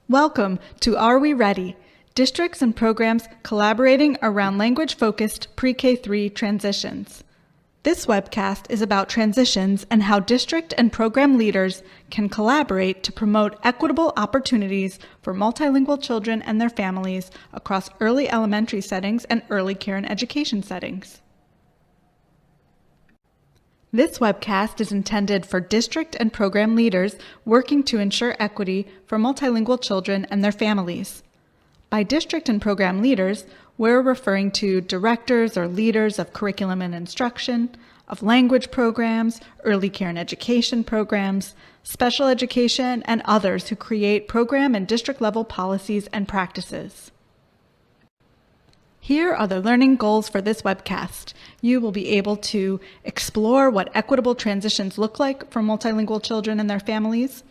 Welcome to Are We Ready? Districts and programs collaborating around language-focused pre-K-3 transitions. This webcast is about transitions and how district and program leaders can collaborate to promote equitable opportunities for multilingual children and their families across early elementary settings and early care and education settings. This webcast is intended for district and program leaders working to ensure equity for multilingual children and their families. By district and program leaders, we're referring to directors or leaders of curriculum and instruction, of language programs, early care and education programs, special education, and others who create program and district-level policies and practices. Here are the learning goals for this webcast. You will be able to explore what equitable transitions look like for multilingual children and their families,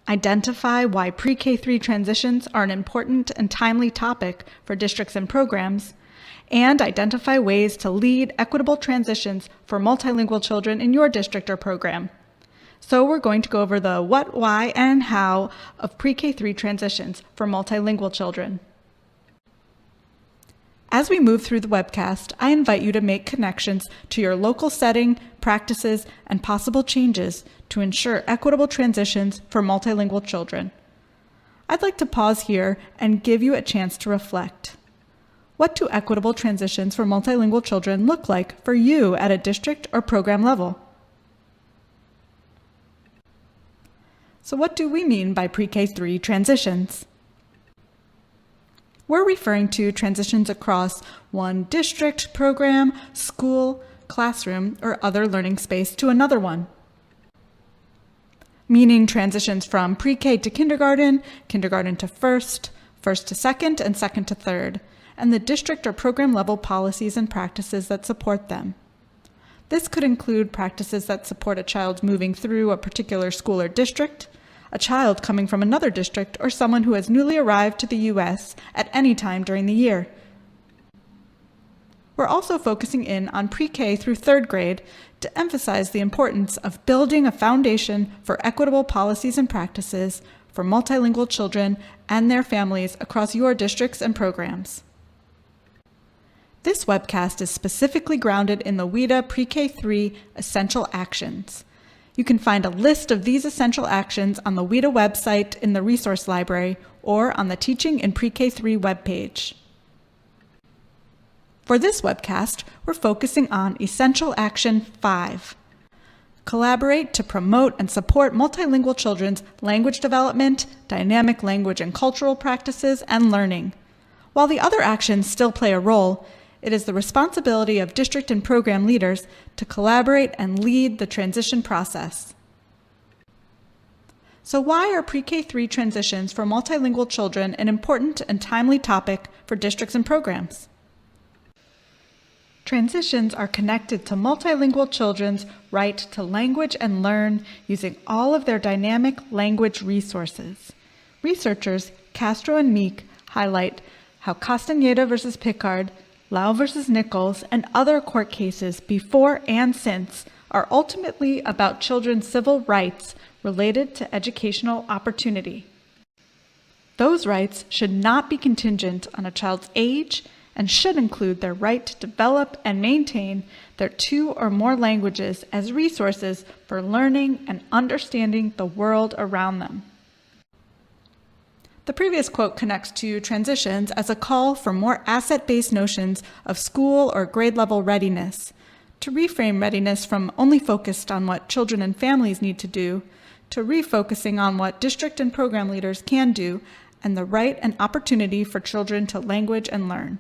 identify why pre-K-3 transitions are an important and timely topic for districts and programs, and identify ways to lead equitable transitions for multilingual children in your district or program. So we're going to go over the what, why, and how of pre-K-3 transitions for multilingual children. As we move through the webcast, I invite you to make connections to your local setting, practices, and possible changes to ensure equitable transitions for multilingual children. I'd like to pause here and give you a chance to reflect. What do equitable transitions for multilingual children look like for you at a district or program level? So what do we mean by pre-K-3 transitions? We're referring to transitions across one district, program, school, classroom, or other learning space to another one. Meaning transitions from pre-K to kindergarten, kindergarten to first, first to second, and second to third, and the district or program level policies and practices that support them. This could include practices that support a child moving through a particular school or district, a child coming from another district, or someone who has newly arrived to the U.S. at any time during the year. We're also focusing in on pre-K through third grade to emphasize the importance of building a foundation for equitable policies and practices for multilingual children and their families across your districts and programs. This webcast is specifically grounded in the WIDA Pre-K-3 Essential Actions. You can find a list of these essential actions on the WIDA website in the resource library or on the Teaching in Pre-K-3 webpage. For this webcast, we're focusing on Essential Action 5. Collaborate to promote and support multilingual children's language development, dynamic language and cultural practices, and learning. While the other actions still play a role, it is the responsibility of district and program leaders to collaborate and lead the transition process. So why are pre-K-3 transitions for multilingual children an important and timely topic for districts and programs? Transitions are connected to multilingual children's right to language and learn using all of their dynamic language resources. Researchers Castro and Meek highlight how Castaneda versus Pickard, Lau versus Nichols, and other court cases before and since are ultimately about children's civil rights related to educational opportunity. Those rights should not be contingent on a child's age and should include their right to develop and maintain their two or more languages as resources for learning and understanding the world around them. The previous quote connects to transitions as a call for more asset-based notions of school or grade-level readiness, to reframe readiness from only focused on what children and families need to do, to refocusing on what district and program leaders can do, and the right and opportunity for children to language and learn.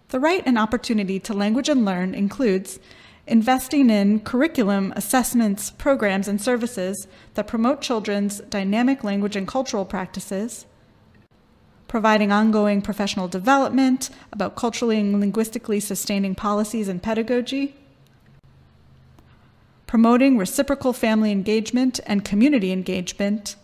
The right and opportunity to language and learn includes investing in curriculum, assessments, programs, and services that promote children's dynamic language and cultural practices, providing ongoing professional development about culturally and linguistically sustaining policies and pedagogy, promoting reciprocal family engagement and community engagement,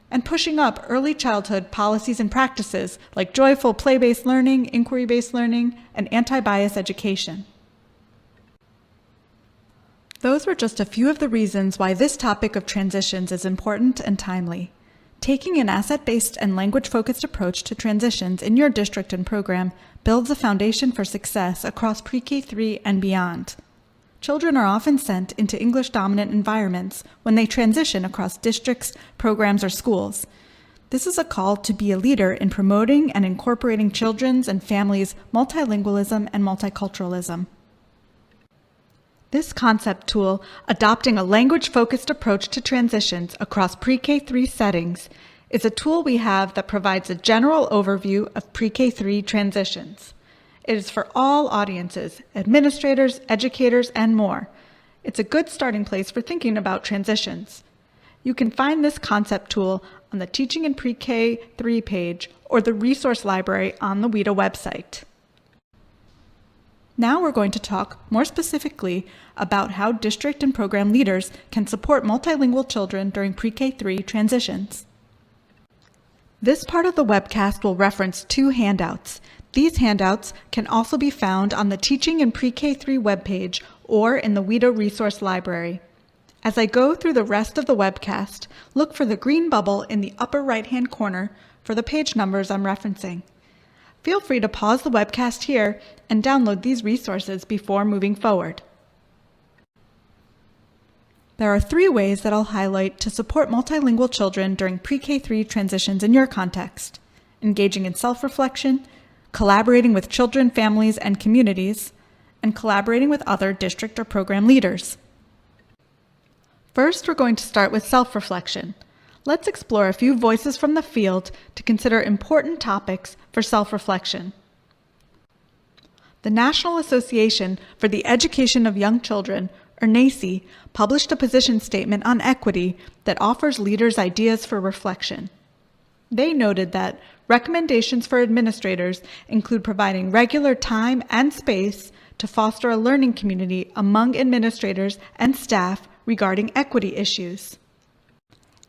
and pushing up early childhood policies and practices like joyful play-based learning, inquiry-based learning, and anti-bias education. Those were just a few of the reasons why this topic of transitions is important and timely. Taking an asset-based and language-focused approach to transitions in your district and program builds a foundation for success across pre-K3 and beyond. Children are often sent into English-dominant environments when they transition across districts, programs, or schools. This is a call to be a leader in promoting and incorporating children's and families' multilingualism and multiculturalism. This concept tool, adopting a language-focused approach to transitions across pre-K3 settings, is a tool we have that provides a general overview of pre-K3 transitions. It is for all audiences, administrators, educators, and more. It's a good starting place for thinking about transitions. You can find this concept tool on the Teaching in Pre-K3 page or the resource library on the WIDA website. Now we're going to talk more specifically about how district and program leaders can support multilingual children during pre-K3 transitions. This part of the webcast will reference 2 handouts. These handouts can also be found on the Teaching in Pre-K3 webpage or in the WIDA resource library. As I go through the rest of the webcast, look for the green bubble in the upper right-hand corner for the page numbers I'm referencing. Feel free to pause the webcast here and download these resources before moving forward. There are 3 ways that I'll highlight to support multilingual children during pre-K3 transitions in your context: engaging in self-reflection, collaborating with children, families, and communities, and collaborating with other district or program leaders. First, we're going to start with self-reflection. Let's explore a few voices from the field to consider important topics for self-reflection. The National Association for the Education of Young Children, or NAEYC, published a position statement on equity that offers leaders ideas for reflection. They noted that recommendations for administrators include providing regular time and space to foster a learning community among administrators and staff regarding equity issues.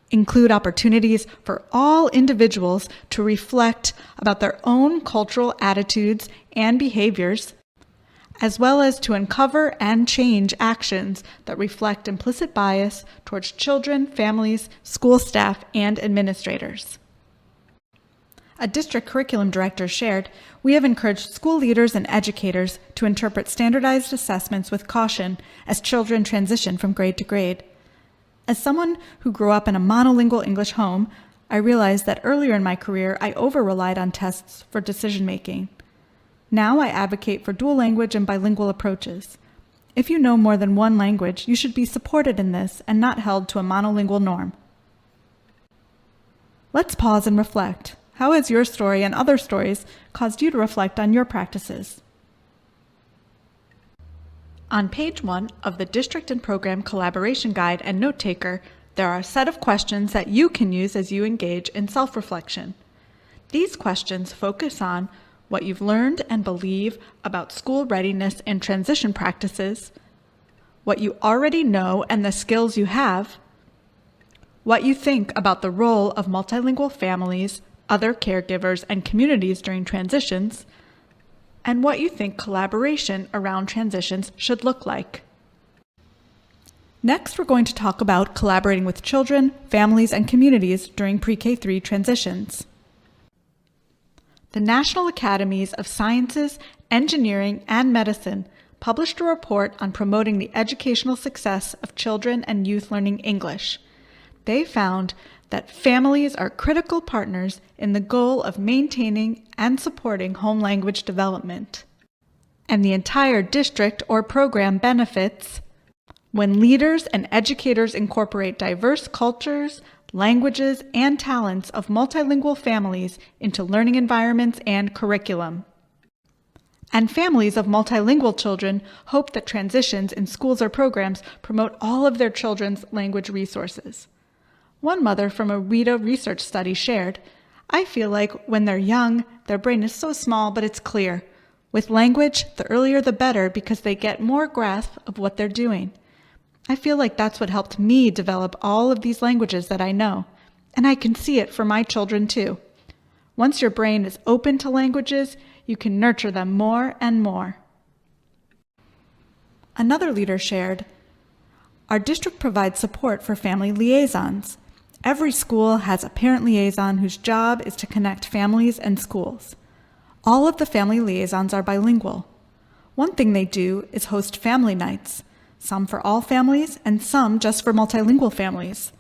Include opportunities for all individuals to reflect about their own cultural attitudes and behaviors, as well as to uncover and change actions that reflect implicit bias towards children, families, school staff, and administrators. A district curriculum director shared, "We have encouraged school leaders and educators to interpret standardized assessments with caution as children transition from grade to grade." As someone who grew up in a monolingual English home, I realized that earlier in my career I over-relied on tests for decision-making. Now I advocate for dual language and bilingual approaches. If you know more than one language, you should be supported in this and not held to a monolingual norm. Let's pause and reflect. How has your story and other stories caused you to reflect on your practices? On page 1 of the District and Program Collaboration Guide and Note Taker, there are a set of questions that you can use as you engage in self-reflection. These questions focus on what you've learned and believe about school readiness and transition practices, what you already know and the skills you have, what you think about the role of multilingual families, other caregivers, and communities during transitions, and what you think collaboration around transitions should look like. Next, we're going to talk about collaborating with children, families, and communities during pre-K3 transitions. The National Academies of Sciences, Engineering, and Medicine published a report on promoting the educational success of children and youth learning English. They found that families are critical partners in the goal of maintaining and supporting home language development. And the entire district or program benefits when leaders and educators incorporate diverse cultures, languages, and talents of multilingual families into learning environments and curriculum. And families of multilingual children hope that transitions in schools or programs promote all of their children's language resources. One mother from a WIDA research study shared, "I feel like when they're young, their brain is so small, but it's clear. With language, the earlier the better because they get more grasp of what they're doing. I feel like that's what helped me develop all of these languages that I know, and I can see it for my children too. Once your brain is open to languages, you can nurture them more and more." Another leader shared, "Our district provides support for family liaisons. Every school has a parent liaison whose job is to connect families and schools. All of the family liaisons are bilingual. One thing they do is host family nights, some for all families and some just for multilingual families.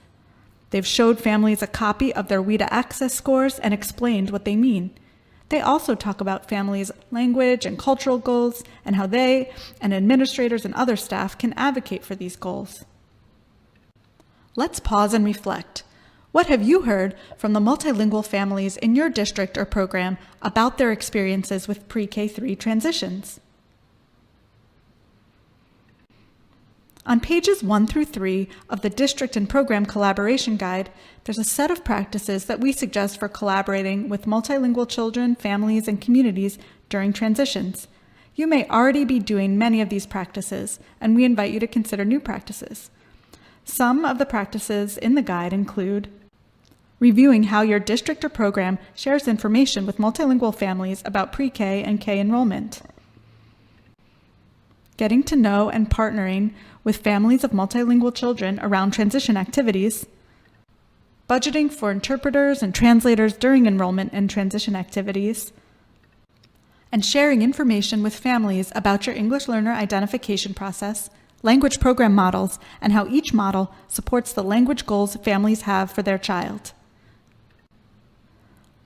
They've showed families a copy of their WIDA access scores and explained what they mean. They also talk about families' language and cultural goals and how they and administrators and other staff can advocate for these goals. Let's pause and reflect. What have you heard from the multilingual families in your district or program about their experiences with PreK-3 transitions? On pages 1 through 3 of the District and Program Collaboration Guide, there's a set of practices that we suggest for collaborating with multilingual children, families, and communities during transitions. You may already be doing many of these practices, and we invite you to consider new practices. Some of the practices in the guide include reviewing how your district or program shares information with multilingual families about pre-K and K enrollment, getting to know and partnering with families of multilingual children around transition activities, budgeting for interpreters and translators during enrollment and transition activities, and sharing information with families about your English learner identification process, language program models, and how each model supports the language goals families have for their child.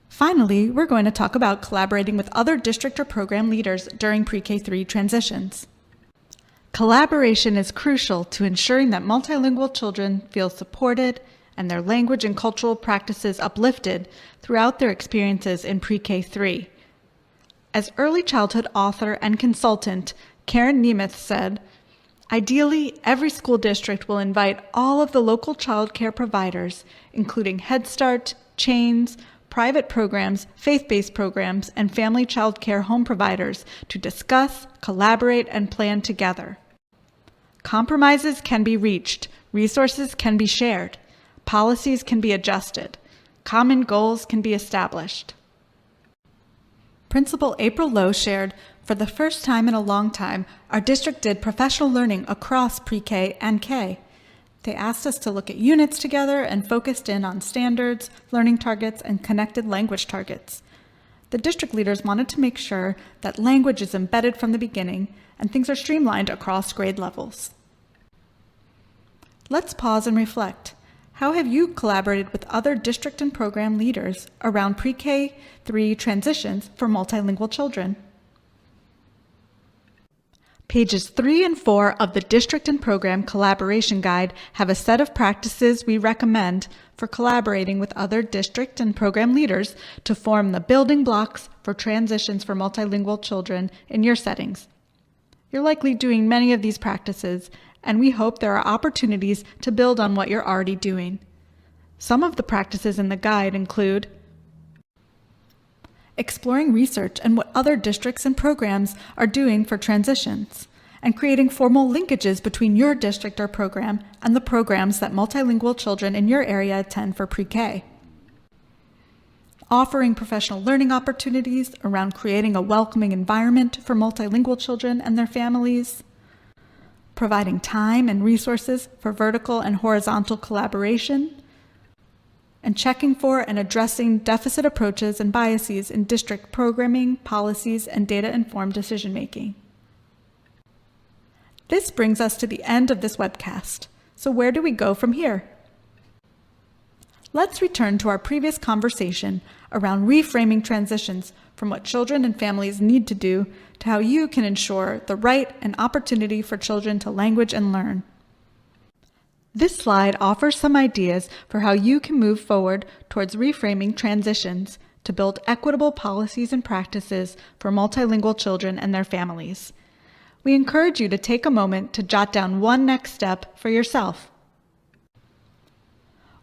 Finally, we're going to talk about collaborating with other district or program leaders during PreK-3 transitions. Collaboration is crucial to ensuring that multilingual children feel supported and their language and cultural practices uplifted throughout their experiences in PreK-3. As early childhood author and consultant Karen Nemeth said, ideally, every school district will invite all of the local child care providers, including Head Start, Chains, private programs, faith-based programs, and family child care home providers to discuss, collaborate, and plan together. Compromises can be reached, resources can be shared, policies can be adjusted, common goals can be established. Principal April Lowe shared, for the first time in a long time, our district did professional learning across pre-K and K. They asked us to look at units together and focused in on standards, learning targets, and connected language targets. The district leaders wanted to make sure that language is embedded from the beginning and things are streamlined across grade levels. Let's pause and reflect. How have you collaborated with other district and program leaders around PreK-3 transitions for multilingual children? Pages 3 and 4 of the District and Program Collaboration Guide have a set of practices we recommend for collaborating with other district and program leaders to form the building blocks for transitions for multilingual children in your settings. You're likely doing many of these practices, and we hope there are opportunities to build on what you're already doing. Some of the practices in the guide include exploring research and what other districts and programs are doing for transitions, and creating formal linkages between your district or program and the programs that multilingual children in your area attend for pre-K. Offering professional learning opportunities around creating a welcoming environment for multilingual children and their families. Providing time and resources for vertical and horizontal collaboration. And checking for and addressing deficit approaches and biases in district programming, policies, and data-informed decision-making. This brings us to the end of this webcast. So where do we go from here? Let's return to our previous conversation around reframing transitions from what children and families need to do to how you can ensure the right and opportunity for children to language and learn. This slide offers some ideas for how you can move forward towards reframing transitions to build equitable policies and practices for multilingual children and their families. We encourage you to take a moment to jot down one next step for yourself.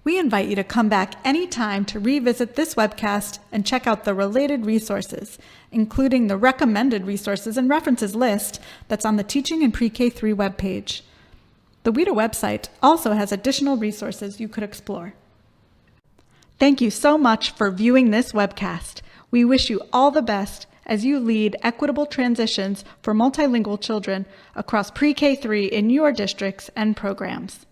We invite you to come back anytime to revisit this webcast and check out the related resources, including the recommended resources and references list that's on the Teaching in PreK-3 webpage. The WIDA website also has additional resources you could explore. Thank you so much for viewing this webcast. We wish you all the best as you lead equitable transitions for multilingual children across PreK-3 in your districts and programs.